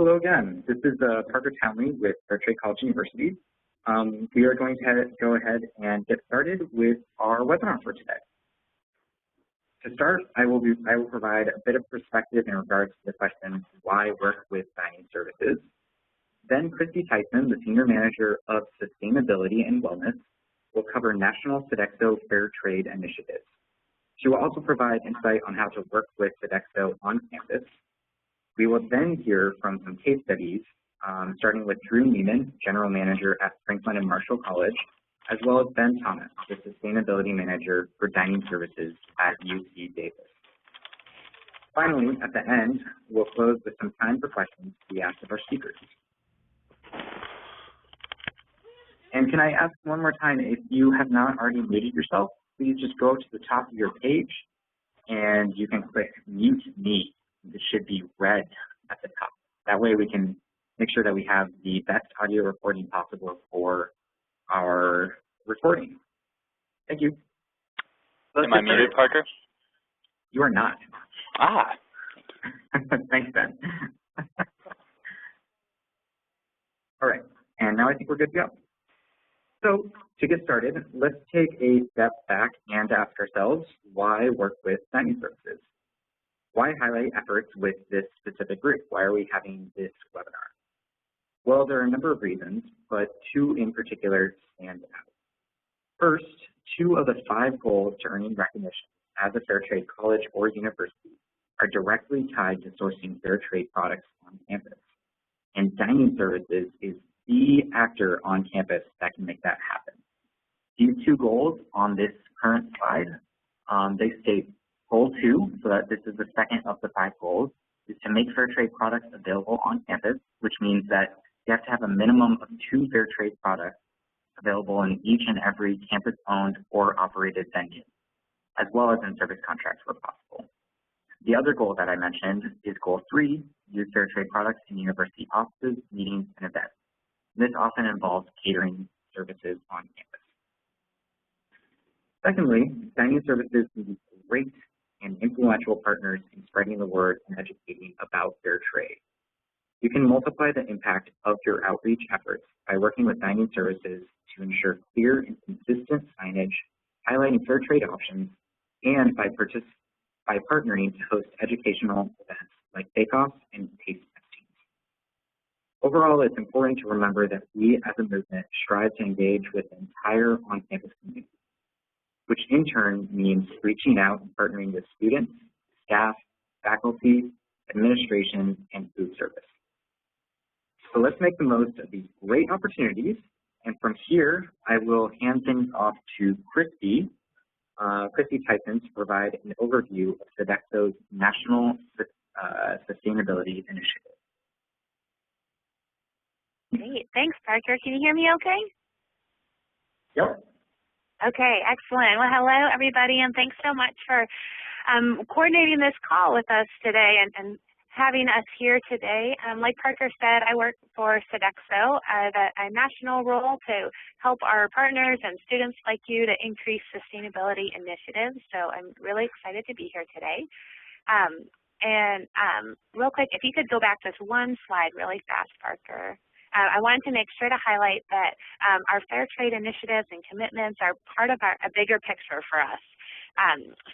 Hello again. This is Parker Townley with Fairtrade College University. We are going to go ahead and get started with our webinar for today. To start, I will provide a bit of perspective in regards to the question, why work with dining services? Then Christy Tyson, the Senior Manager of Sustainability and Wellness, will cover National Sodexo Fair Trade Initiatives. She will also provide insight on how to work with Sodexo on campus. We will then hear from some case studies, starting with Drew Neiman, General Manager at Franklin and Marshall College, as well as Ben Thomas, the Sustainability Manager for Dining Services at UC Davis. Finally, at the end, we'll close with some time for questions to be asked of our speakers. And can I ask one more time, if you have not already muted yourself, please just go to the top of your page and you can click Mute Me. It should be red at the top. That way we can make sure that we have the best audio recording possible for our recording. Thank you. Am I muted, Parker? You are not. Ah. Thanks, Ben. All right, and now I think we're good to go. So to get started, let's take a step back and ask ourselves, why work with dining services? Why highlight efforts with this specific group? Why are we having this webinar? Well, there are a number of reasons, but two in particular stand out. First, 2 of the 5 goals to earning recognition as a fair trade college or university are directly tied to sourcing fair trade products on campus. And dining services is the actor on campus that can make that happen. These 2 goals on this current slide, they state Goal 2, so that this is the second of the 5 goals, is to make fair trade products available on campus, which means that you have to have a minimum of 2 fair trade products available in each and every campus-owned or operated venue, as well as in service contracts where possible. The other goal that I mentioned is Goal 3, use fair trade products in university offices, meetings, and events. This often involves catering services on campus. Secondly, dining services can be great and influential partners in spreading the word and educating about fair trade. You can multiply the impact of your outreach efforts by working with dining services to ensure clear and consistent signage, highlighting fair trade options, and by partnering to host educational events like bake-offs and taste testings. Overall, it's important to remember that we as a movement strive to engage with the entire on-campus community, which in turn means reaching out and partnering with students, staff, faculty, administration, and food service. So let's make the most of these great opportunities. And from here, I will hand things off to Christy Tyson, to provide an overview of Sodexo's National Sustainability Initiative. Great. Thanks, Parker. Can you hear me okay? Yep. Okay, excellent. Well, hello, everybody, and thanks so much for coordinating this call with us today and having us here today. Like Parker said, I work for Sodexo at a national role to help our partners and students like you to increase sustainability initiatives. So I'm really excited to be here today. Real quick, if you could go back just one slide really fast, Parker. I wanted to make sure to highlight that our fair trade initiatives and commitments are part of a bigger picture for us.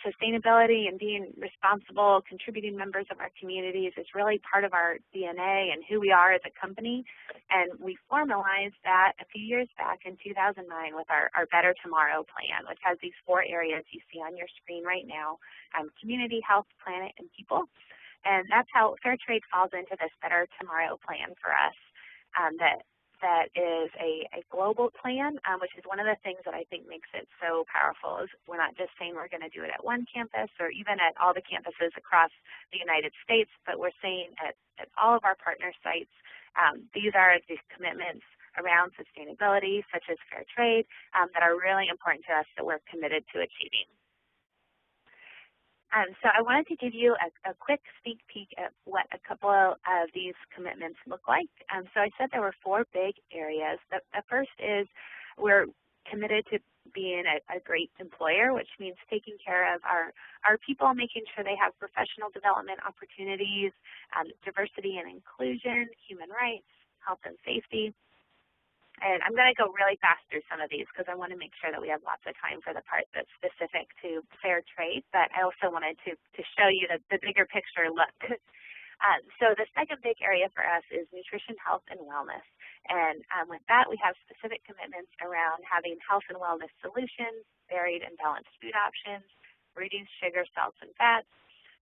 Sustainability and being responsible, contributing members of our communities is really part of our DNA and who we are as a company. And we formalized that a few years back in 2009 with our Better Tomorrow plan, which has these 4 areas you see on your screen right now: community, health, planet, and people. And that's how fair trade falls into this Better Tomorrow plan for us. That is a global plan, which is one of the things that I think makes it so powerful. Is we're not just saying we're going to do it at one campus or even at all the campuses across the United States, but we're saying at all of our partner sites, these are the commitments around sustainability, such as fair trade, that are really important to us that we're committed to achieving. So I wanted to give you a quick sneak peek at what a couple of these commitments look like. So I said there were 4 big areas. The first is we're committed to being a great employer, which means taking care of our people, making sure they have professional development opportunities, diversity and inclusion, human rights, health and safety. And I'm going to go really fast through some of these because I want to make sure that we have lots of time for the part that's specific to fair trade, but I also wanted to show you the bigger picture look. So the second big area for us is nutrition, health, and wellness. And with that, we have specific commitments around having health and wellness solutions, varied and balanced food options, reduced sugar, salts, and fats.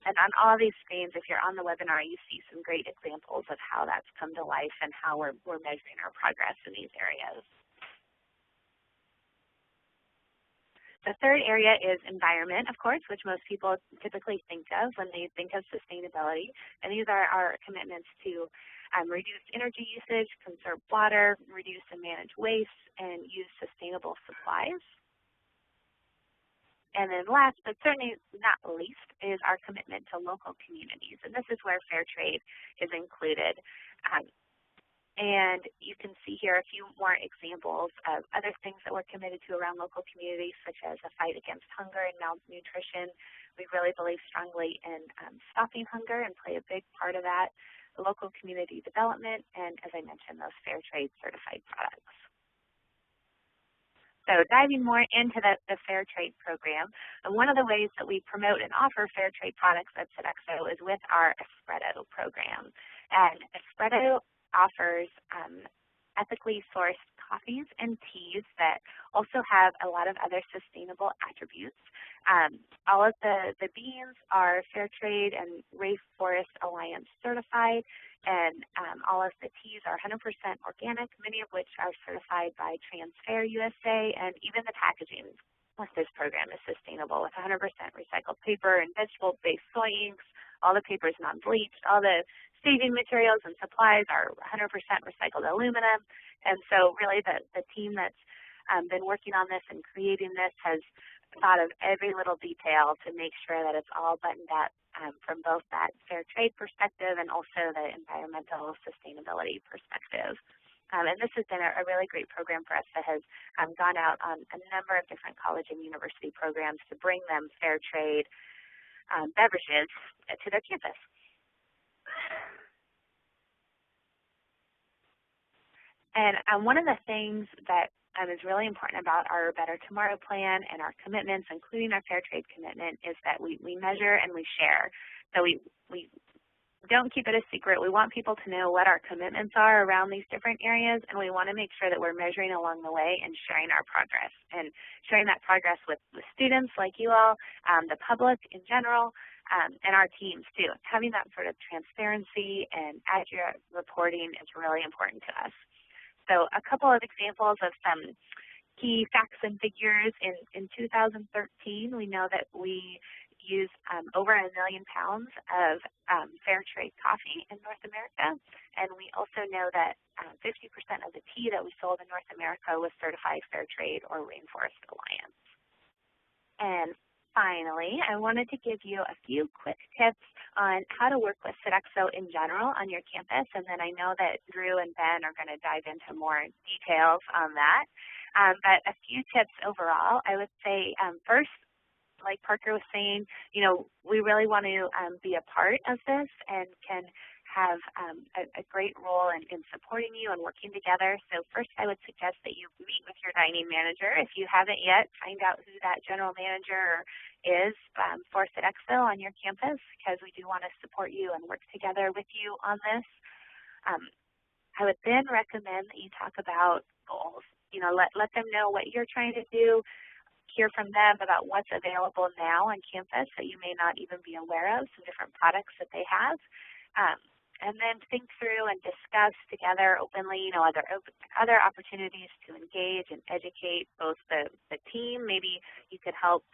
And on all these screens, if you're on the webinar, you see some great examples of how that's come to life and how we're measuring our progress in these areas. The third area is environment, of course, which most people typically think of when they think of sustainability. And these are our commitments to reduce energy usage, conserve water, reduce and manage waste, and use sustainable supplies. And then last, but certainly not least, is our commitment to local communities. And this is where fair trade is included. And you can see here a few more examples of other things that we're committed to around local communities, such as a fight against hunger and malnutrition. We really believe strongly in stopping hunger and play a big part of that, local community development, and as I mentioned, those fair trade certified products. So diving more into the fair trade program, one of the ways that we promote and offer fair trade products at Sodexo is with our Espresso program. And Espresso offers ethically sourced coffees and teas that also have a lot of other sustainable attributes. All of the beans are fair trade and Rainforest Alliance certified, and all of the teas are 100% organic, many of which are certified by Transfair USA, and even the packaging with this program is sustainable with 100% recycled paper and vegetable-based soy inks. All the paper is non-bleached. All the staging materials and supplies are 100% recycled aluminum. And so really the team that's been working on this and creating this has thought of every little detail to make sure that it's all buttoned up from both that fair trade perspective and also the environmental sustainability perspective. And this has been a really great program for us that has gone out on a number of different college and university programs to bring them fair trade beverages to their campus. And one of the things that is really important about our Better Tomorrow plan and our commitments, including our fair trade commitment, is that we measure and we share. So we don't keep it a secret. We want people to know what our commitments are around these different areas, and we want to make sure that we're measuring along the way and sharing our progress, and sharing that progress with students like you all, the public in general, and our teams too. Having that sort of transparency and accurate reporting is really important to us. So a couple of examples of some key facts and figures. In 2013, we know that we use over 1 million pounds of fair trade coffee in North America, and we also know that 50% of the tea that we sold in North America was certified fair trade or Rainforest Alliance. And finally, I wanted to give you a few quick tips on how to work with Sodexo in general on your campus, and then I know that Drew and Ben are going to dive into more details on that. But a few tips overall, I would say first, like Parker was saying, we really want to be a part of this and can have a great role in supporting you and working together. So first, I would suggest that you meet with your dining manager. If you haven't yet, find out who that general manager is for Sodexo on your campus, because we do want to support you and work together with you on this. I would then recommend that you talk about goals. Let them know what you're trying to do. Hear from them about what's available now on campus that you may not even be aware of, some different products that they have. And then think through and discuss together openly, other opportunities to engage and educate both the team. Maybe you could help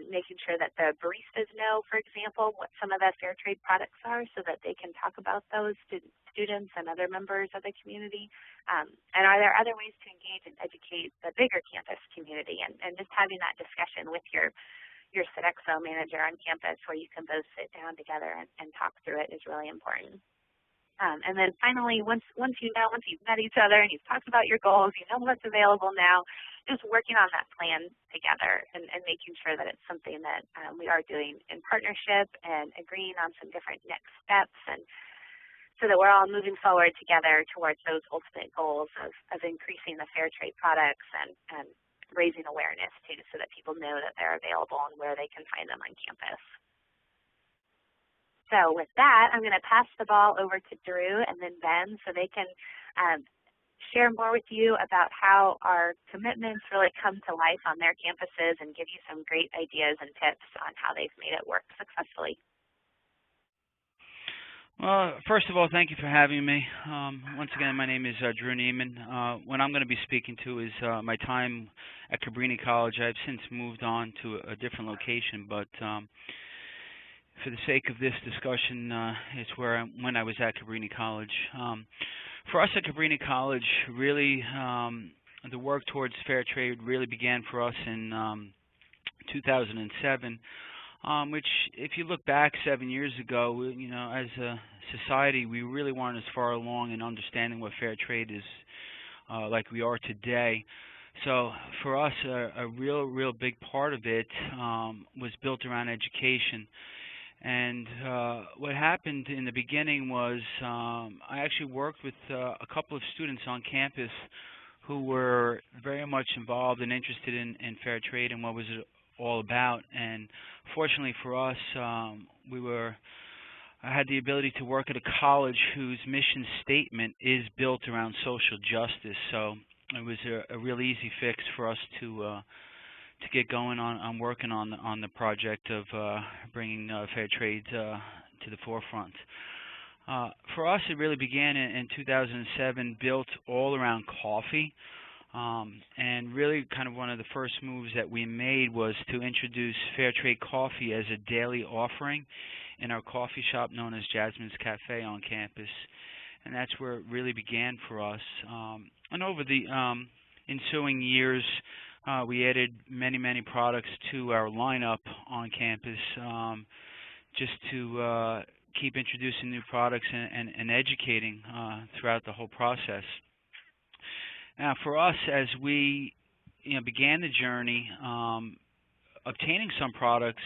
making sure that the baristas know, for example, what some of the fair trade products are so that they can talk about those to students and other members of the community. And are there other ways to engage and educate the bigger campus community? And just having that discussion with your Sodexo manager on campus where you can both sit down together and talk through it is really important. And then finally, once you've met each other and you've talked about your goals, you know what's available now, just working on that plan together and making sure that it's something that we are doing in partnership and agreeing on some different next steps, and so that we're all moving forward together towards those ultimate goals of increasing the fair trade products and raising awareness too, so that people know that they're available and where they can find them on campus. So with that, I'm going to pass the ball over to Drew and then Ben so they can share more with you about how our commitments really come to life on their campuses and give you some great ideas and tips on how they've made it work successfully. Well, first of all, thank you for having me. Once again, my name is Drew Neiman. What I'm going to be speaking to is my time at Cabrini College. I've since moved on to a different location, but for the sake of this discussion, it's when I was at Cabrini College. For us at Cabrini College, really, the work towards fair trade really began for us in 2007, which, if you look back 7 years ago, you know, as a society, we really weren't as far along in understanding what fair trade is like we are today. So for us, a real big part of it was built around education. And what happened in the beginning was I actually worked with a couple of students on campus who were very much involved and interested in fair trade and what was it all about. And fortunately for us, I had the ability to work at a college whose mission statement is built around social justice. So it was a real easy fix for us to get going on working on the project of bringing fair trade to the forefront. For us, it really began in 2007, built all around coffee, and really kind of one of the first moves that we made was to introduce fair trade coffee as a daily offering in our coffee shop known as Jasmine's Cafe on campus, and that's where it really began for us. And over the ensuing years, we added many products to our lineup on campus just to keep introducing new products and educating throughout the whole process. Now, for us, as we began the journey, obtaining some products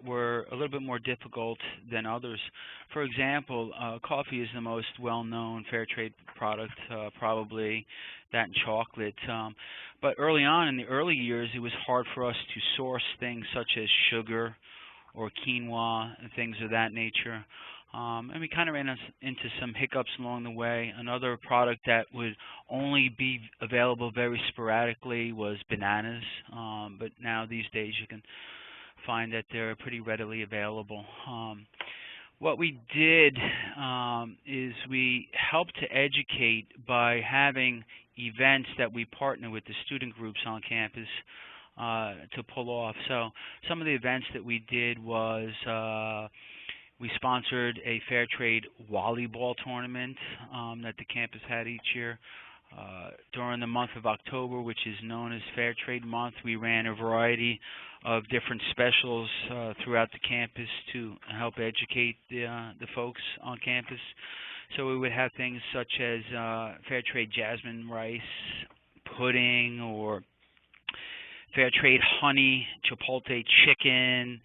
were a little bit more difficult than others. For example, coffee is the most well-known fair trade product, probably that and chocolate. But early on, in the early years, it was hard for us to source things such as sugar or quinoa and things of that nature. And we kind of ran into some hiccups along the way. Another product that would only be available very sporadically was bananas, but now these days you can find that they're pretty readily available. What we did is we helped to educate by having events that we partner with the student groups on campus to pull off. So some of the events that we did was we sponsored a fair trade volleyball tournament that the campus had each year. During the month of October, which is known as Fair Trade Month, we ran a variety of different specials throughout the campus to help educate the folks on campus. So we would have things such as fair trade jasmine rice pudding, or fair trade honey chipotle chicken,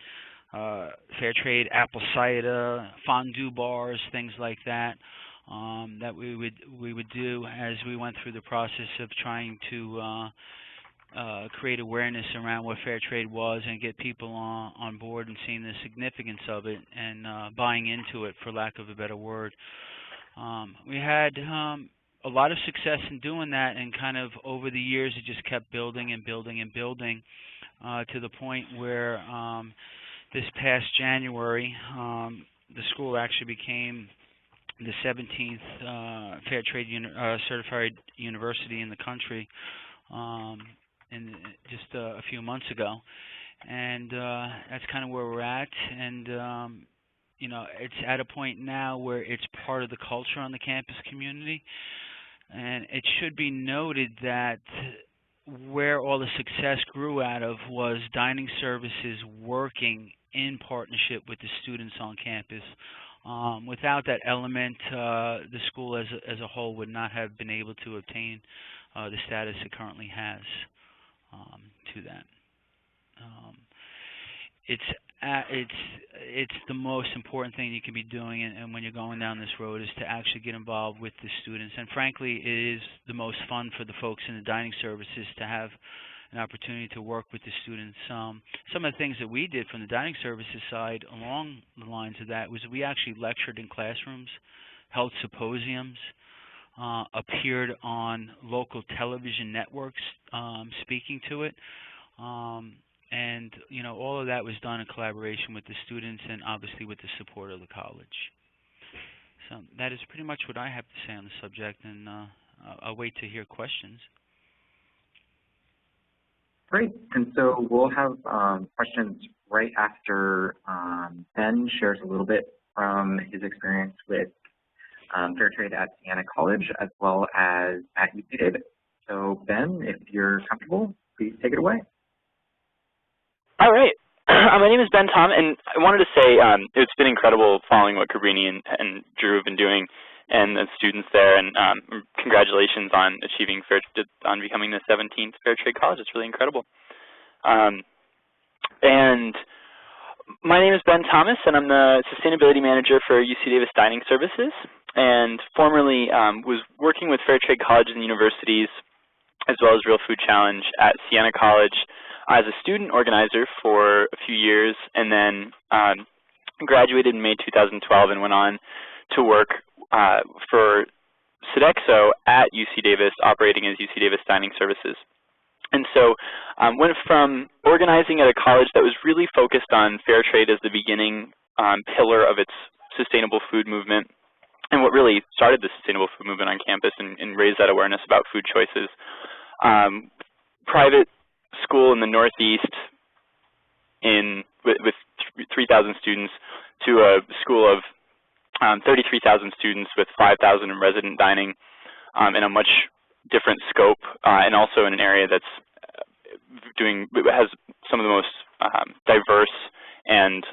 fair trade apple cider, fondue bars, things like that. That we would do as we went through the process of trying to create awareness around what fair trade was and get people on board and seeing the significance of it and buying into it, for lack of a better word. We had a lot of success in doing that, and kind of over the years it just kept building and building and building to the point where this past January the school actually became the 17th Fair Trade certified university in the country, in just a few months ago, and that's kind of where we're at. And it's at a point now where it's part of the culture on the campus community. And it should be noted that where all the success grew out of was dining services working in partnership with the students on campus. Without that element, the school as a whole would not have been able to obtain the status it currently has to that. It's the most important thing you can be doing, and when you're going down this road, is to actually get involved with the students. And frankly, it is the most fun for the folks in the dining services to have an opportunity to work with the students. Some of the things that we did from the dining services side along the lines of that was we actually lectured in classrooms, held symposiums, appeared on local television networks speaking to it. And, you know, all of that was done in collaboration with the students and obviously with the support of the college. So that is pretty much what I have to say on the subject, and I'll wait to hear questions. Great. And so we'll have questions right after Ben shares a little bit from his experience with fair trade at Siena College as well as at UC Davis. So Ben, if you're comfortable, please take it away. All right. My name is Ben Tom, and I wanted to say it's been incredible following what Cabrini and Drew have been doing, and the students there, and congratulations on achieving on becoming the 17th Fair Trade College. It's really incredible. And my name is Ben Thomas, and I'm the Sustainability Manager for UC Davis Dining Services, and formerly was working with Fair Trade Colleges and universities as well as Real Food Challenge at Siena College as a student organizer for a few years, and then graduated in May 2012 and went on to work for Sodexo at UC Davis, operating as UC Davis Dining Services. And so went from organizing at a college that was really focused on fair trade as the beginning pillar of its sustainable food movement, and what really started the sustainable food movement on campus and raised that awareness about food choices. Private school in the Northeast with 3,000 students to a school of 33,000 students with 5,000 in resident dining in a much different scope, and also in an area that's has some of the most diverse and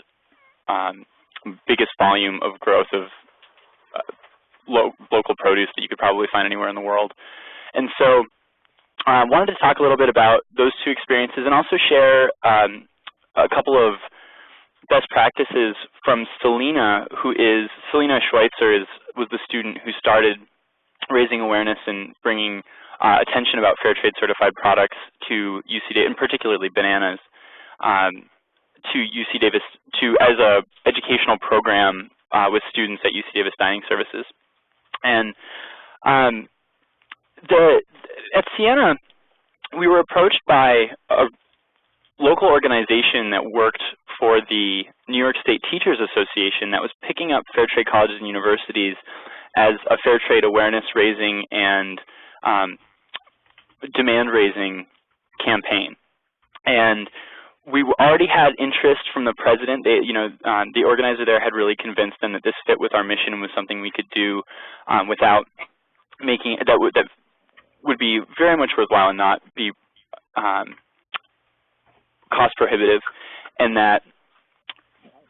biggest volume of growth of local produce that you could probably find anywhere in the world. And so I wanted to talk a little bit about those two experiences and also share a couple of best practices from Selena Schweitzer was the student who started raising awareness and bringing attention about fair trade certified products to UC Davis, and particularly bananas, to UC Davis as a educational program with students at UC Davis Dining Services. And at Siena, we were approached by a local organization that worked for the New York State Teachers Association that was picking up fair trade colleges and universities as a fair trade awareness raising and demand raising campaign. And we already had interest from the president. The organizer there had really convinced them that this fit with our mission and was something we could do without making that would be very much worthwhile and not be cost prohibitive, and that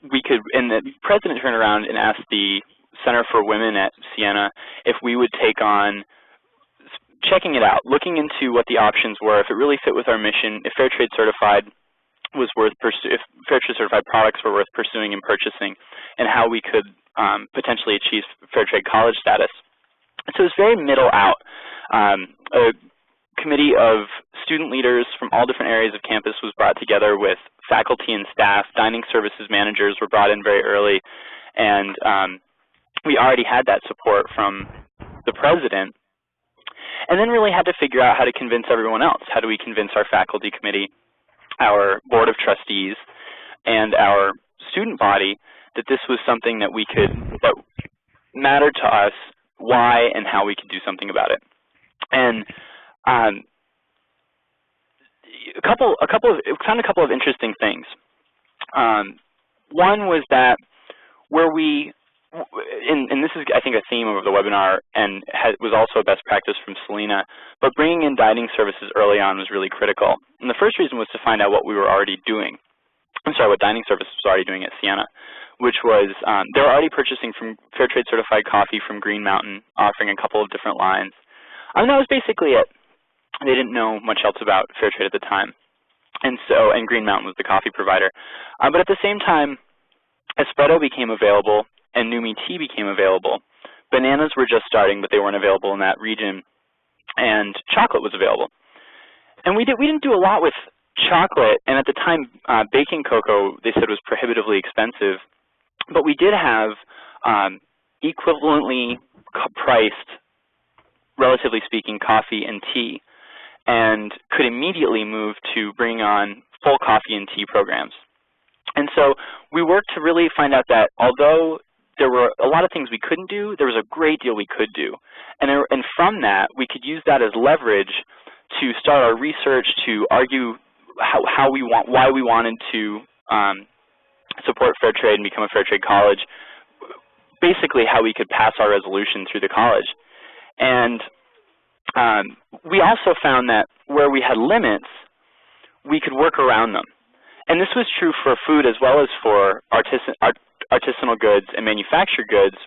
we could. And the president turned around and asked the Center for Women at Siena if we would take on checking it out, looking into what the options were, if it really fit with our mission, if fair trade certified was worth if fair trade certified products were worth pursuing and purchasing, and how we could potentially achieve fair trade college status. So it was very middle out. A committee of student leaders from all different areas of campus was brought together with faculty and staff. Dining services managers were brought in very early, and we already had that support from the president, and then really had to figure out how to convince everyone else. How do we convince our faculty committee, our board of trustees, and our student body that this was something that that mattered to us, why and how we could do something about it. And found a couple of interesting things. One was that where we, and this is I think a theme of the webinar and was also a best practice from Selena, but bringing in dining services early on was really critical. And the first reason was to find out what we were already doing. What dining services was already doing at Siena. which was they were already purchasing from fair trade certified coffee from Green Mountain, offering a couple of different lines. And that was basically it. They didn't know much else about fair trade at the time. And Green Mountain was the coffee provider. But at the same time, espresso became available and Numi tea became available. Bananas were just starting, but they weren't available in that region. And chocolate was available. And we didn't do a lot with chocolate, and at the time, baking cocoa, they said, was prohibitively expensive. But we did have equivalently priced, relatively speaking, coffee and tea, and could immediately move to bringing on full coffee and tea programs. And so we worked to really find out that although there were a lot of things we couldn't do, there was a great deal we could do. And from that, we could use that as leverage to start our research, to argue why we wanted to support fair trade and become a fair trade college, basically how we could pass our resolution through the college. And we also found that where we had limits, we could work around them. And this was true for food as well as for artisanal goods and manufactured goods.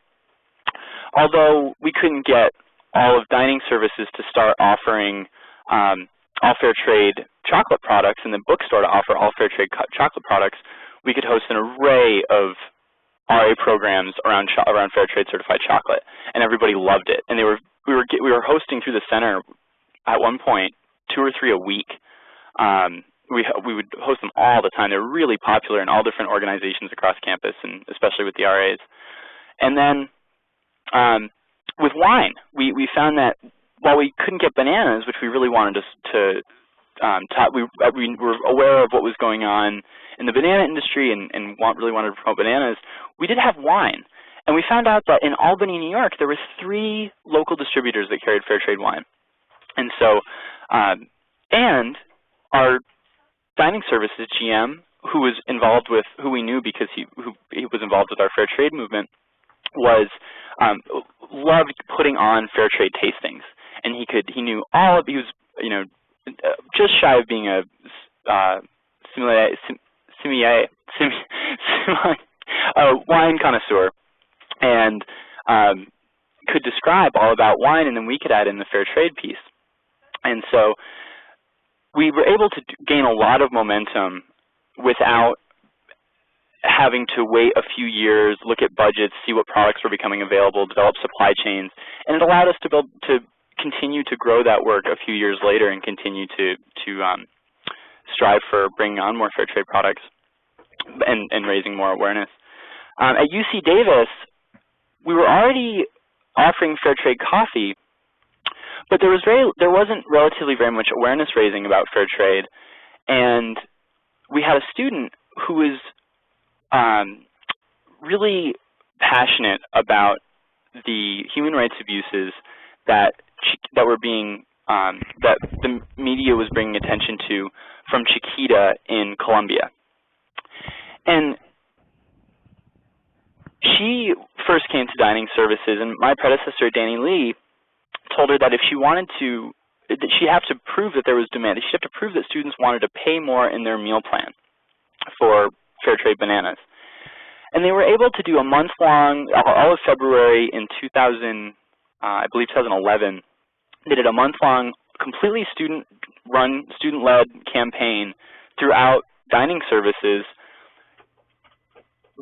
Although we couldn't get all of dining services to start offering all fair trade chocolate products and the bookstore to offer all fair trade chocolate products, we could host an array of RA programs around fair trade certified chocolate, and everybody loved it. And we were hosting through the center at one point 2 or 3 a week. We would host them all the time. They were really popular in all different organizations across campus, and especially with the RAs. And then with wine, we found that while we couldn't get bananas, which we really wanted to we were aware of what was going on in the banana industry and really wanted to promote bananas, we did have wine. And we found out that in Albany, New York, there were 3 local distributors that carried fair trade wine. And so, and our dining services GM, who was involved with, who we knew because he was involved with our fair trade movement, loved putting on fair trade tastings. And he knew all of, he was, just shy of being a wine connoisseur, and could describe all about wine, and then we could add in the fair trade piece. And so we were able to gain a lot of momentum without having to wait a few years, look at budgets, see what products were becoming available, develop supply chains, and it allowed us to continue to grow that work a few years later and continue to strive for bringing on more fair trade products and raising more awareness. At UC Davis, we were already offering fair trade coffee, but there wasn't relatively very much awareness raising about fair trade, and we had a student who was really passionate about the human rights abuses that the media was bringing attention to from Chiquita in Colombia. And she first came to dining services, and my predecessor, Danny Lee, told her that if she wanted to, that she'd have to prove that there was demand. She'd have to prove that students wanted to pay more in their meal plan for fair trade bananas. And they were able to do a month-long, all of February in 2011, they did a month-long, completely student-run, student-led campaign throughout dining services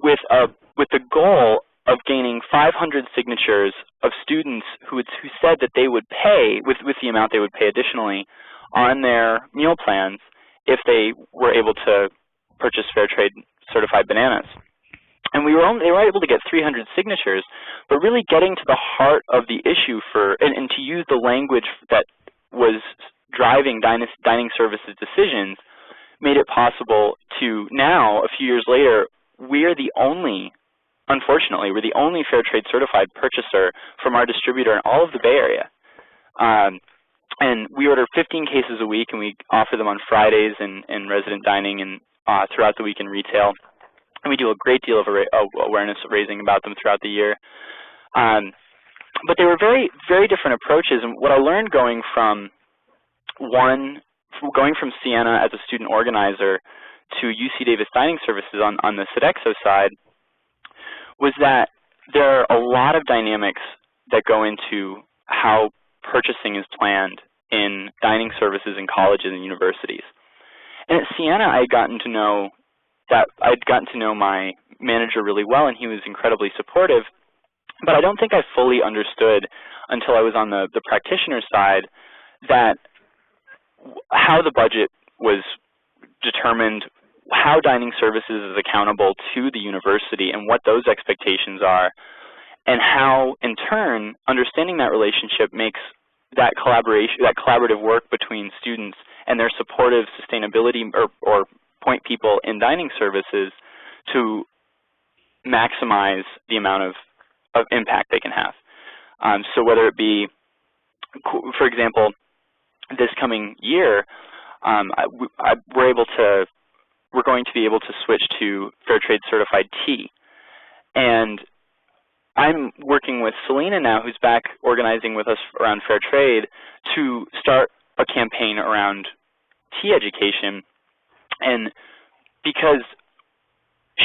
with the goal of gaining 500 signatures of students who said that they would pay, with the amount they would pay additionally, on their meal plans if they were able to purchase fair trade certified bananas. And they were able to get 300 signatures, but really getting to the heart of the issue and to use the language that was driving dining services decisions made it possible to now, a few years later, unfortunately, we're the only fair trade certified purchaser from our distributor in all of the Bay Area. And we order 15 cases a week, and we offer them on Fridays in resident dining and throughout the week in retail. And we do a great deal of awareness raising about them throughout the year. But they were very, very different approaches. And what I learned going from Siena as a student organizer to UC Davis Dining Services on the Sodexo side was that there are a lot of dynamics that go into how purchasing is planned in dining services in colleges and universities. And at Siena, I'd gotten to know my manager really well, and he was incredibly supportive. But I don't think I fully understood until I was on the practitioner side that how the budget was determined, how dining services is accountable to the university and what those expectations are, and how, in turn, understanding that relationship makes that collaboration, that collaborative work between students and their supportive sustainability or point people in dining services to maximize the amount of impact they can have. So whether it be, for example, this coming year, we're going to be able to switch to Fair Trade certified tea. And I'm working with Selena now, who's back organizing with us around Fair Trade, to start a campaign around tea education. And because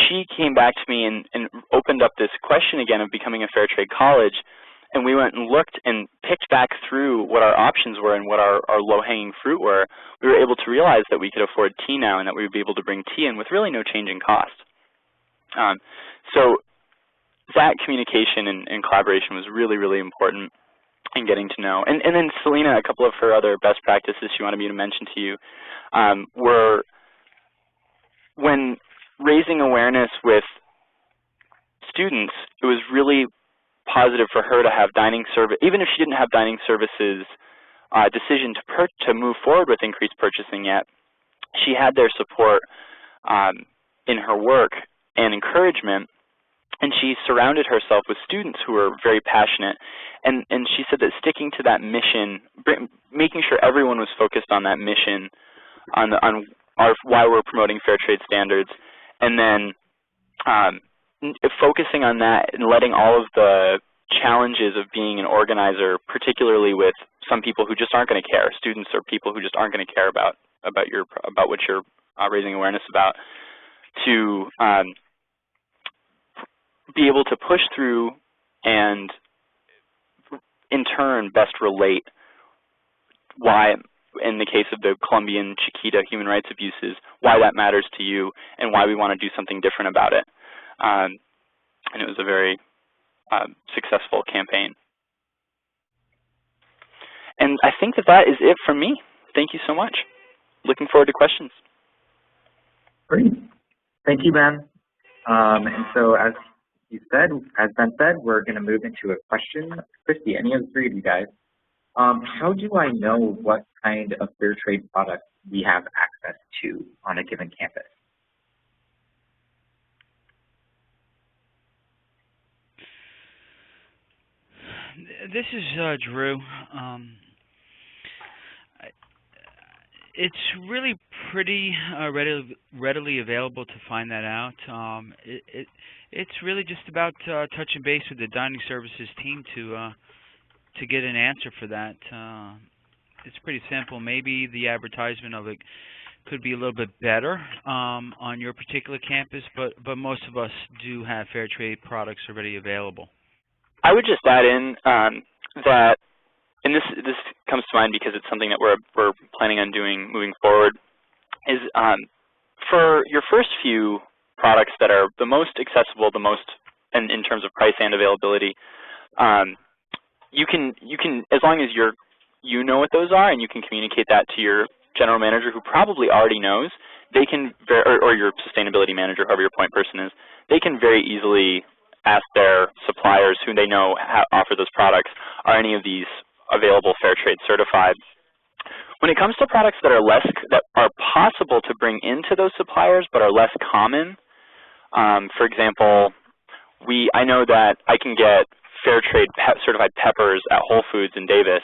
she came back to me and opened up this question again of becoming a Fair Trade college, and we went and looked and picked back through what our options were and what our low-hanging fruit were, we were able to realize that we could afford tea now and that we would be able to bring tea in with really no change in cost. So that communication and collaboration was really, really important in getting to know. And then Selena, a couple of her other best practices she wanted me to mention to you were when raising awareness with students, it was really positive for her to have dining service, even if she didn't have dining services decision to move forward with increased purchasing yet, she had their support in her work and encouragement, and she surrounded herself with students who were very passionate. And she said that sticking to that mission, making sure everyone was focused on that mission, on why we're promoting fair trade standards, and then focusing on that and letting all of the challenges of being an organizer, particularly with some people who just aren't going to care, students or people who just aren't going to care about what you're raising awareness about, to be able to push through and in turn best relate why, in the case of the Colombian Chiquita human rights abuses, why that matters to you and why we want to do something different about it. And it was a very successful campaign. And I think that is it from me. Thank you so much. Looking forward to questions. Great. Thank you, Ben. And so as Ben said, we're going to move into a question. Christy, any of the three of you guys, how do I know what kind of fair trade products we have access to on a given campus? This is Drew. It's really pretty readily available to find that out. It's really just about touching base with the dining services team to get an answer for that. It's pretty simple. Maybe the advertisement of it could be a little bit better on your particular campus, but most of us do have fair trade products already available. I would just add in that, and this comes to mind because it's something that we're planning on doing moving forward, is for your first few products that are the most accessible, the most in terms of price and availability, you can as long as you know what those are and you can communicate that to your general manager who probably already knows, they can or your sustainability manager, whoever your point person is, they can very easily ask their suppliers who they know offer those products, are any of these available fair trade certified? When it comes to products that are possible to bring into those suppliers but are less common, for example, I know that I can get fair trade certified peppers at Whole Foods in Davis,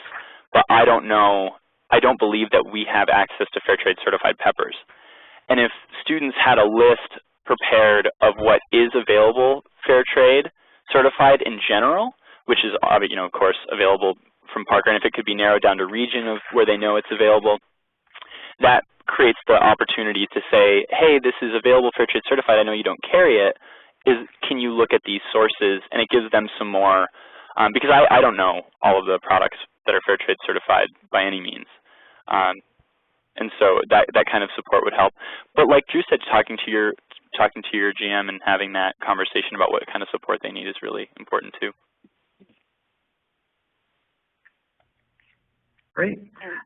but I don't believe that we have access to fair trade certified peppers. And if students had a list prepared of what is available fair trade certified in general, which is, of course, available from Parker, and if it could be narrowed down to region of where they know it's available, that creates the opportunity to say, hey, this is available fair trade certified, I know you don't carry it, can you look at these sources, and it gives them some more, because I don't know all of the products that are fair trade certified by any means. And so that kind of support would help. But like Drew said, talking to your GM and having that conversation about what kind of support they need is really important too. Great.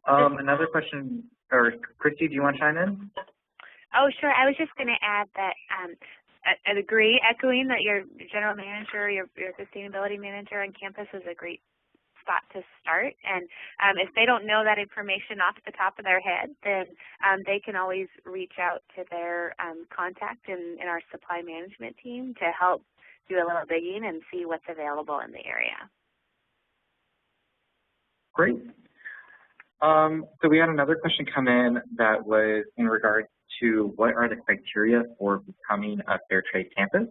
Another question, or Christy, do you want to chime in? Oh, sure. I was just going to add that I'd agree, echoing that your general manager, your sustainability manager on campus is a great spot to start. And if they don't know that information off the top of their head, then they can always reach out to their contact in our supply management team to help do a little digging and see what's available in the area. Great. So we had another question come in that was in regards to what are the criteria for becoming a fair trade campus,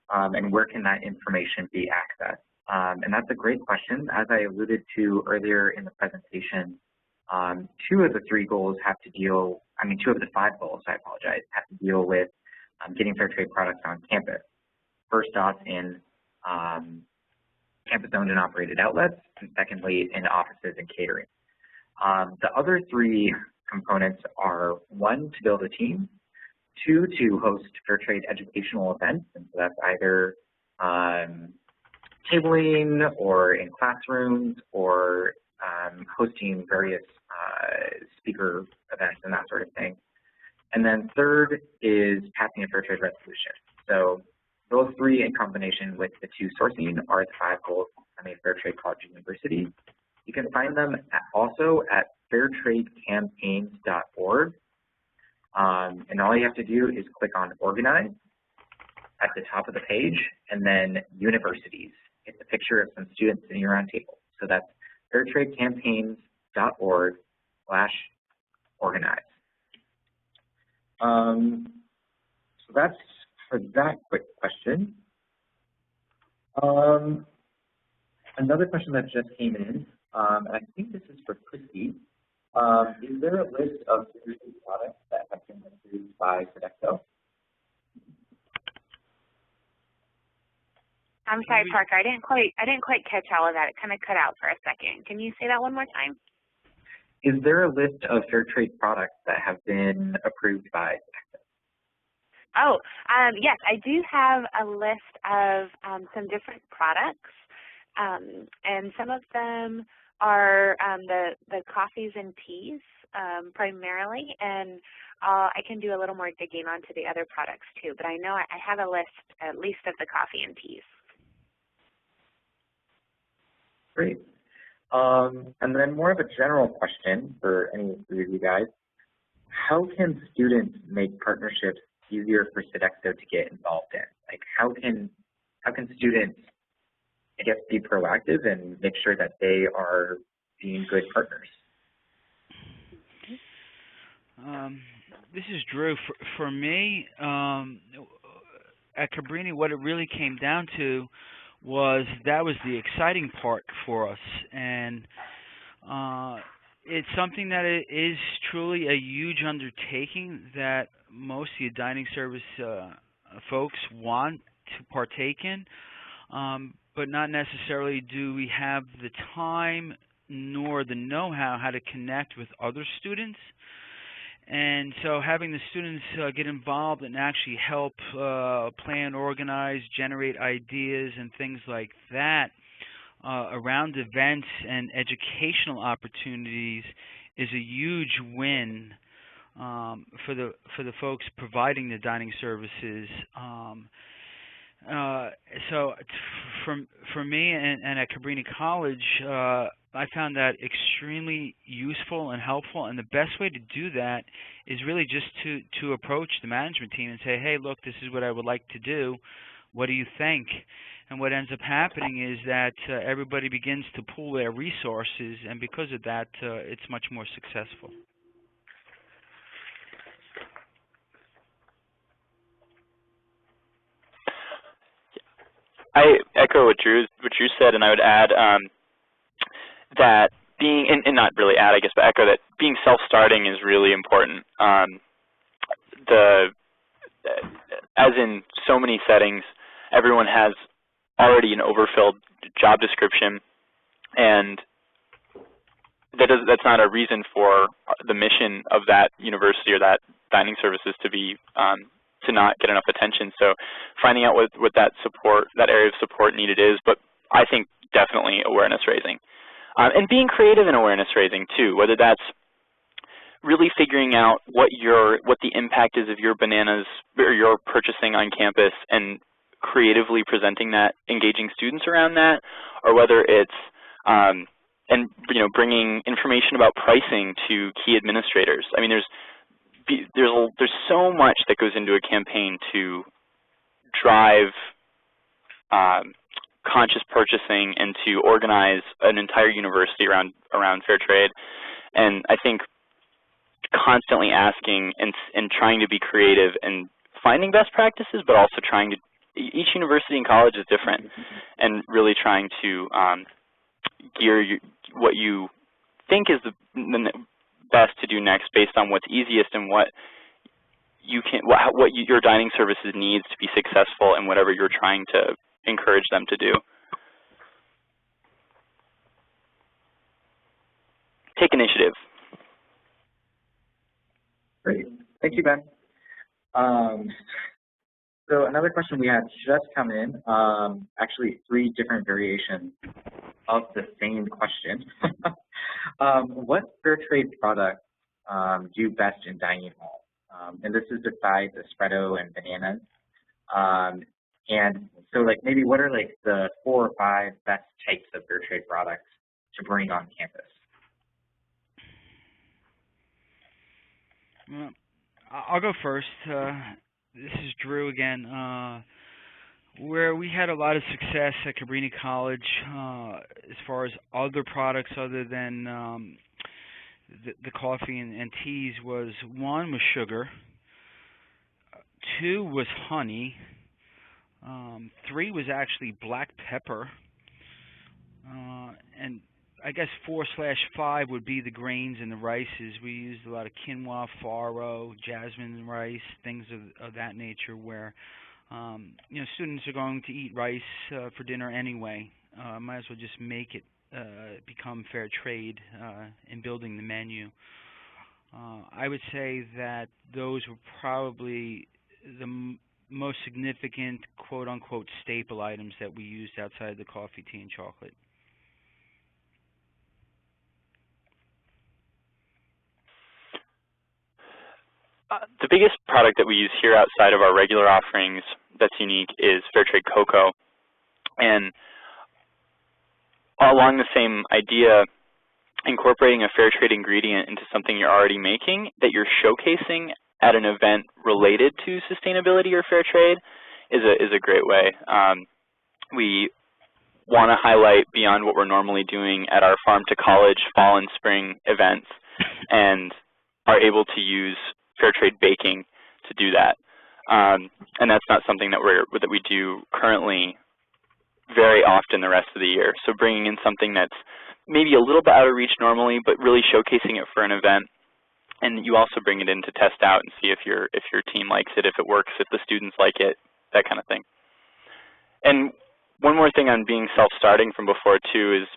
and where can that information be accessed? And that's a great question. As I alluded to earlier in the presentation, two of the 5 goals, I apologize, have to deal with getting fair trade products on campus. First off, in campus-owned and operated outlets, and secondly, in offices and catering. The other 3 components are 1, to build a team, 2, to host fair trade educational events, and so that's either tabling or in classrooms or hosting various speaker events and that sort of thing. And then 3rd is passing a fair trade resolution. So those 3 in combination with the 2 sourcing are the 5 goals of a fair trade college university. You can find them also at fairtradecampaigns.org. And all you have to do is click on Organize at the top of the page, and then Universities. It's a picture of some students sitting around a table. So that's fairtradecampaigns.org/organize. So that's for that quick question. Another question that just came in, and I think this is for Christy. Is there a list of products that have been approved by Sodexo? I'm sorry, Parker. I didn't quite catch all of that. It kind of cut out for a second. Can you say that one more time? Is there a list of fair trade products that have been approved by Sodexo? Oh, yes, I do have a list of some different products, and some of them are the coffees and teas primarily, and I can do a little more digging onto the other products too, but I know I have a list at least of the coffee and teas. Great. And then more of a general question for any of you guys. How can students make partnerships easier for Sodexo to get involved in? Like how can students, I guess, be proactive and make sure that they are being good partners? This is Drew. For me, at Cabrini, what it really came down to was that was the exciting part for us, and it's something that is truly a huge undertaking that most of the dining service folks want to partake in, but not necessarily do we have the time nor the know-how how to connect with other students. And so having the students get involved and actually help plan, organize, generate ideas and things like that around events and educational opportunities is a huge win for the folks providing the dining services. So for me and at Cabrini College, I found that extremely useful and helpful, and the best way to do that is really just to approach the management team and say, hey, look, this is what I would like to do. What do you think? And what ends up happening is that everybody begins to pool their resources, and because of that, it's much more successful. I echo what Drew said, and I would add that being, and not really add, I guess, but echo that being self-starting is really important. as in so many settings, everyone has already an overfilled job description, and that's not a reason for the mission of that university or that dining services to be to not get enough attention. So finding out what that area of support needed is, but I think definitely awareness raising. And being creative in awareness raising too, whether that's really figuring out what the impact is of your bananas or your purchasing on campus and creatively presenting that, engaging students around that, or whether it's bringing information about pricing to key administrators. I mean, there's so much that goes into a campaign to drive conscious purchasing and to organize an entire university around fair trade. And I think constantly asking and trying to be creative and finding best practices, but also trying to, each university and college is different, and really trying to gear what you think is the best to do next based on what's easiest and what your dining services needs to be successful in whatever you're trying to encourage them to do. Take initiative. Great. Thank you, Ben. So another question we had just come in, actually 3 different variations of the same question. What fair trade products do best in dining hall? And this is besides espresso and bananas. And so like maybe what are like the 4 or 5 best types of fair trade products to bring on campus? Well, I'll go first. This is Drew again. Where we had a lot of success at Cabrini College as far as other products other than the coffee and teas was 1 was sugar, 2 was honey, 3 was actually black pepper, and I guess 4/5 would be the grains and the rices. We used a lot of quinoa, farro, jasmine rice, things of that nature where students are going to eat rice for dinner anyway. Might as well just make it become fair trade in building the menu. I would say that those were probably the most significant quote-unquote staple items that we used outside the coffee, tea, and chocolate. The biggest product that we use here outside of our regular offerings that's unique is fair trade cocoa. And along the same idea, incorporating a fair trade ingredient into something you're already making that you're showcasing at an event related to sustainability or fair trade is a great way. We want to highlight beyond what we're normally doing at our farm to college fall and spring events, and are able to use fair trade baking to do that. And that's not something that we do currently very often the rest of the year. So bringing in something that's maybe a little bit out of reach normally, but really showcasing it for an event, and you also bring it in to test out and see if your team likes it, if it works, if the students like it, that kind of thing. And one more thing on being self-starting from before too is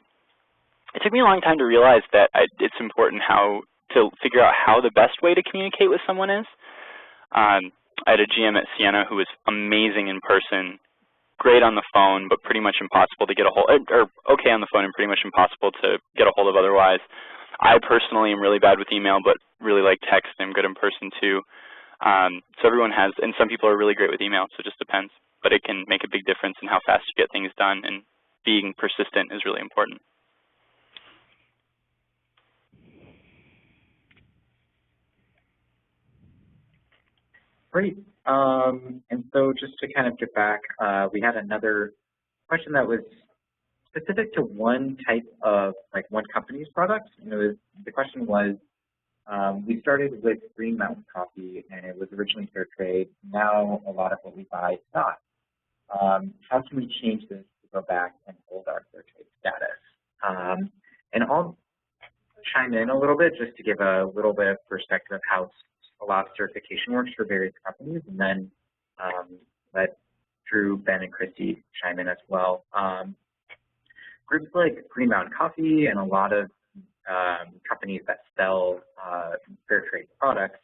it took me a long time to realize that it's important to figure out how the best way to communicate with someone is. I had a GM at Siena who was amazing in person, great on the phone, but pretty much impossible to get a hold, or okay on the phone and pretty much impossible to get a hold of otherwise. I personally am really bad with email, but really like text. I'm good in person too. So everyone has, and some people are really great with email, so it just depends. But it can make a big difference in how fast you get things done, and being persistent is really important. Great. And so just to kind of get back, we had another question that was specific to one type of, like one company's product. The question was, we started with Green Mountain Coffee, and it was originally fair trade. Now a lot of what we buy is not. How can we change this to go back and hold our fair trade status? And I'll chime in a little bit just to give a little bit of perspective of how a lot of certification works for various companies, and then let Drew, Ben, and Christy chime in as well. Groups like Green Mountain Coffee and a lot of companies that sell fair trade products,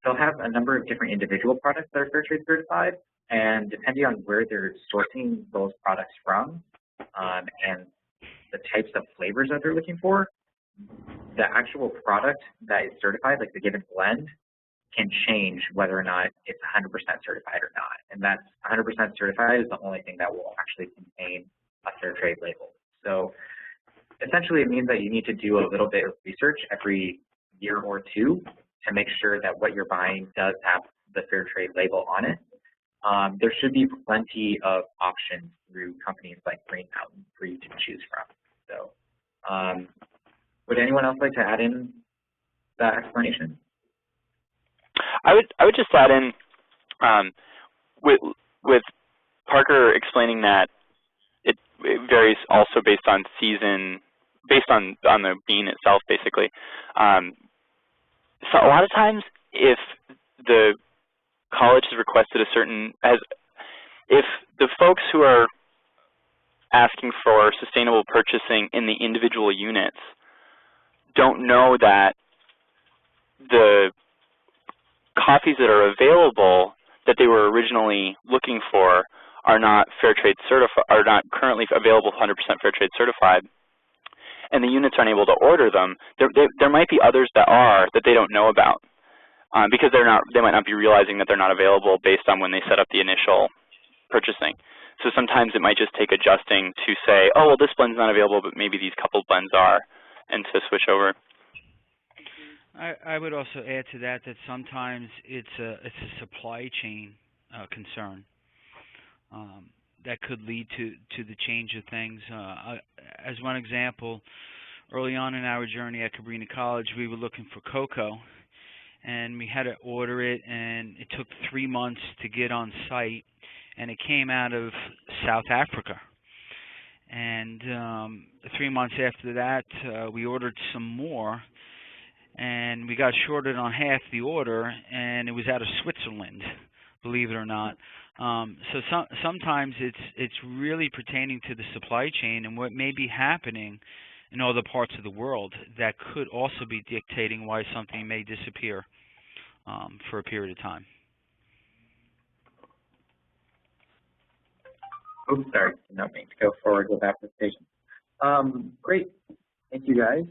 they'll have a number of different individual products that are fair trade certified, and depending on where they're sourcing those products from and the types of flavors that they're looking for, the actual product that is certified, like the given blend, can change whether or not it's 100% certified or not. And that's 100% certified is the only thing that will actually contain a fair trade label. So essentially it means that you need to do a little bit of research every year or two to make sure that what you're buying does have the fair trade label on it. There should be plenty of options through companies like Green Mountain for you to choose from. So would anyone else like to add in that explanation? I would just add in with Parker explaining that it varies also based on season, based on the bean itself, basically. So a lot of times, if the college has requested a certain, if the folks who are asking for sustainable purchasing in the individual units don't know that the coffees that are available that they were originally looking for are not fair trade certified, are not currently available 100% fair trade certified, and the units aren't able to order them, there might be others that are that they don't know about because they might not be realizing that they're not available based on when they set up the initial purchasing. So sometimes it might just take adjusting to say, oh, well, this blend's not available, but maybe these couple blends are, and to switch over. I would also add to that sometimes it's a supply chain concern that could lead to the change of things. As one example, early on in our journey at Cabrini College, we were looking for cocoa, and we had to order it, and it took 3 months to get on site, and it came out of South Africa. And 3 months after that, we ordered some more, and we got shorted on half the order, and it was out of Switzerland, believe it or not. So sometimes it's really pertaining to the supply chain and what may be happening in other parts of the world that could also be dictating why something may disappear for a period of time. Oops, sorry, not mean to go forward with that presentation. Great, thank you guys.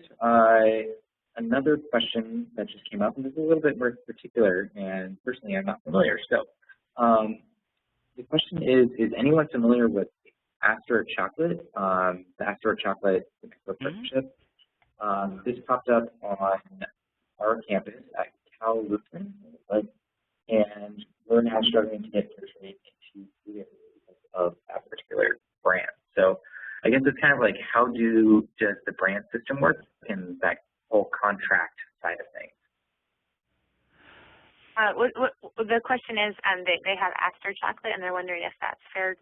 Another question that just came up, and this is a little bit more particular, and personally I'm not familiar still. The question is anyone familiar with Astor Chocolate, the Astor Chocolate partnership? This popped up on our campus at Cal Lutheran, and we're now struggling to get trade into because of that particular brand. So I guess it's kind of like, how does the brand system work in that whole contract side of things? The question is, they have Astor Chocolate, and they're wondering if that's fair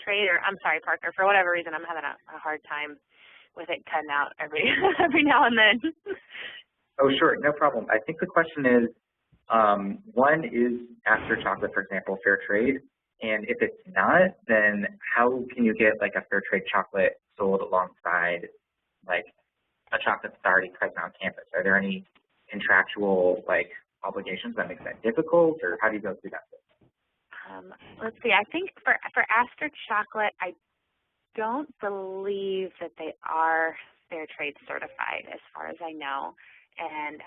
trade, or I'm sorry, Parker, for whatever reason, I'm having a hard time with it cutting out every now and then. Oh, sure, no problem. I think the question is, one, is Astor Chocolate, for example, fair trade? And if it's not, then how can you get like a fair trade chocolate sold alongside like a chocolate that's already present on campus? Are there any contractual like obligations that make that difficult, or how do you go through that? Let's see. I think for Astor Chocolate, I don't believe that they are fair trade certified, as far as I know. And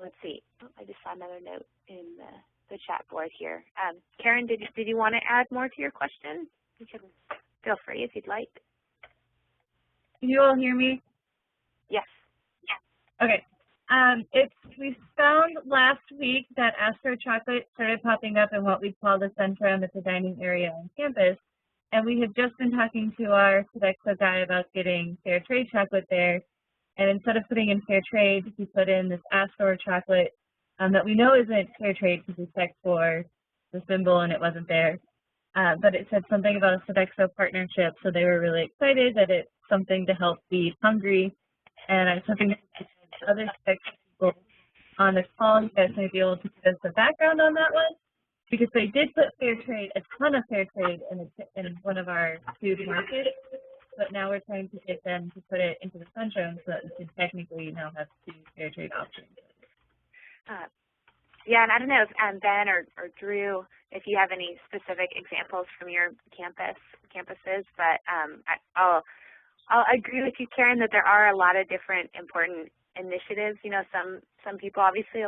let's see. Oh, I just saw another note in the chat board here. Karen, did you want to add more to your question? You can feel free if you'd like. Can you all hear me? Yes. Okay. We found last week that Astor Chocolate started popping up in what we call the Centrum. It's a dining area on campus. And we have just been talking to our Sodexo guy about getting fair trade chocolate there. And instead of putting in fair trade, he put in this Astor Chocolate that we know isn't fair trade because we checked for the symbol and it wasn't there. But it said something about a Sodexo partnership, so they were really excited that it's something to help feed hungry. And I was hoping that other Sodexo people on this call, you guys may be able to give us the background on that one. because they did put fair trade, a ton of fair trade in one of our food markets, but now we're trying to get them to put it into the Centrum so that we can technically now have 2 fair trade options. Yeah, and I don't know if Ben or Drew, if you have any specific examples from your campuses, but I'll agree with you, Karen, that there are a lot of different important initiatives. You know, some people, obviously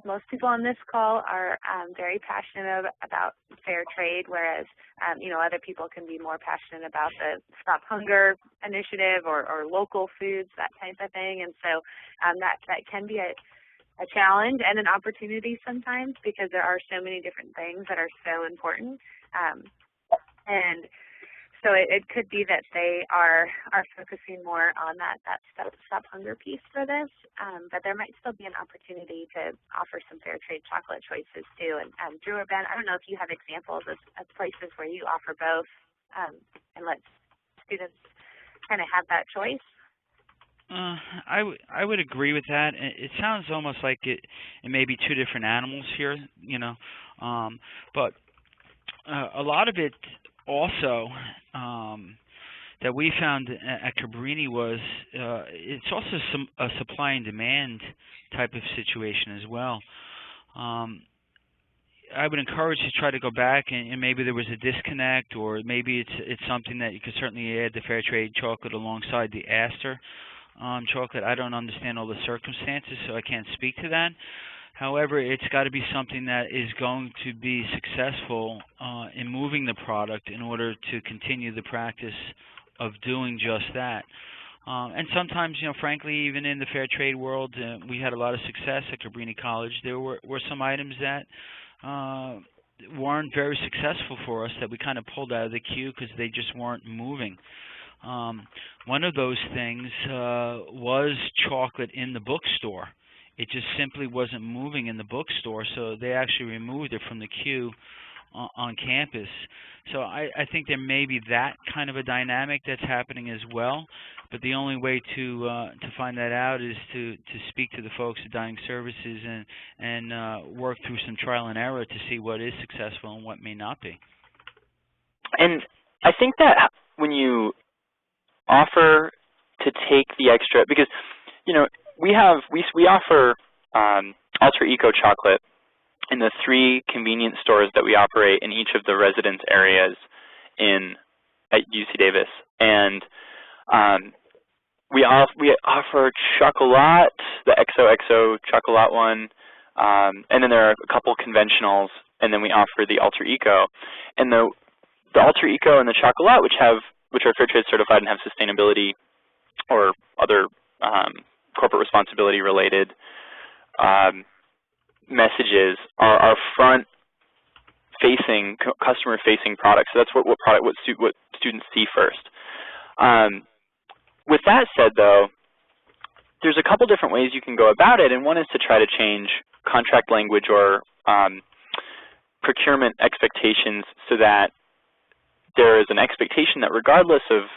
most people on this call are very passionate about fair trade, whereas, you know, other people can be more passionate about the Stop Hunger initiative or local foods, that type of thing. And so that can be a challenge and an opportunity sometimes, because there are so many different things that are so important. And so it could be that they are focusing more on that Stop Hunger piece for this, but there might still be an opportunity to offer some fair trade chocolate choices too. And Drew or Ben, I don't know if you have examples of places where you offer both and let students kind of have that choice. I would agree with that. It sounds almost like it may be 2 different animals here, you know, but a lot of it also that we found at Cabrini was it's also a supply and demand type of situation as well. I would encourage to try to go back and maybe there was a disconnect, or maybe it's something that you could certainly add the fair trade chocolate alongside the Astor chocolate. I don't understand all the circumstances, so I can't speak to that. However, it's got to be something that is going to be successful in moving the product in order to continue the practice of doing just that. And sometimes, you know, frankly, even in the fair trade world, we had a lot of success at Cabrini College. There were some items that weren't very successful for us that we kind of pulled out of the queue because they just weren't moving. One of those things was chocolate in the bookstore. It just simply wasn't moving in the bookstore, so they actually removed it from the queue on campus. So I think there may be that kind of a dynamic that's happening as well, but the only way to find that out is to speak to the folks at Dining Services and work through some trial and error to see what is successful and what may not be. And I think that when you offer to take the extra, because, you know, we offer Alter Eco chocolate in the 3 convenience stores that we operate in each of the residence areas at UC Davis, and we offer chocolate, the XOXO chocolate one, and then there are a couple conventionals, and then we offer the Alter Eco, and the Alter Eco and the chocolate, which are fair trade certified and have sustainability or other corporate responsibility related messages, are front-facing, customer-facing products. So that's what students see first. With that said, though, there's a couple different ways you can go about it, and one is to try to change contract language or procurement expectations so that there is an expectation that regardless of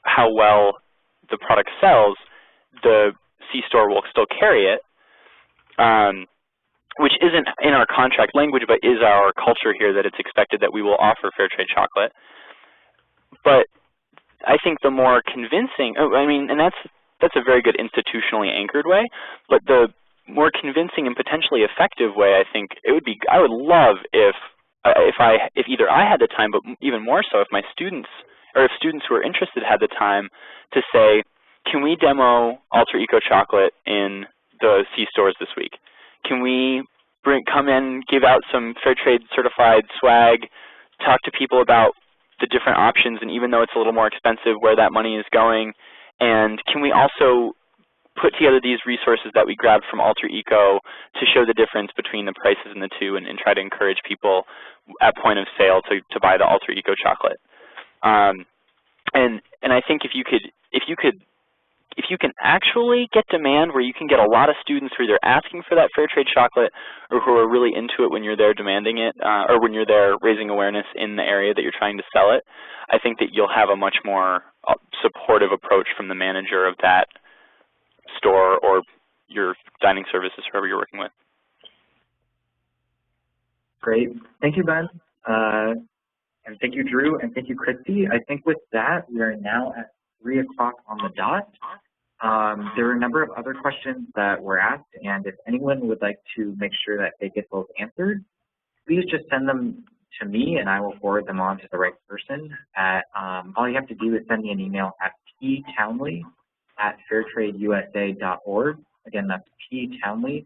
how well the product sells, the C-store will still carry it, which isn't in our contract language, but is our culture here, that it's expected that we will offer fair trade chocolate. But I think the more convincing, and that's a very good institutionally anchored way, but the more convincing and potentially effective way, I think I would love if either I had the time, but even more so if my students, or if students who are interested had the time to say, can we demo Alter Eco chocolate in the C-stores this week? Can we come in, give out some fair trade certified swag, talk to people about the different options, and even though it's a little more expensive, where that money is going? And can we also put together these resources that we grabbed from Alter Eco to show the difference between the prices in the 2, and try to encourage people at point of sale to buy the Alter Eco chocolate? And I think if you can actually get demand where you can get a lot of students who are either asking for that fair trade chocolate or who are really into it when you're there demanding it, or when you're there raising awareness in the area that you're trying to sell it, I think that you'll have a much more supportive approach from the manager of that store or your dining services, whoever you're working with. Great. Thank you, Ben. And thank you, Drew, and thank you, Christy. I think with that, we are now at 3 o'clock on the dot. There are a number of other questions that were asked, and if anyone would like to make sure that they get those answered, please just send them to me and I will forward them on to the right person. All you have to do is send me an email at ptownley@fairtradeusa.org. Again, that's ptownley,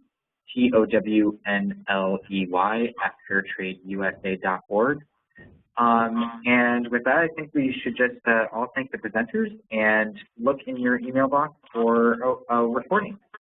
TOWNLEY @fairtradeusa.org. And with that, I think we should just all thank the presenters and look in your email box for a recording.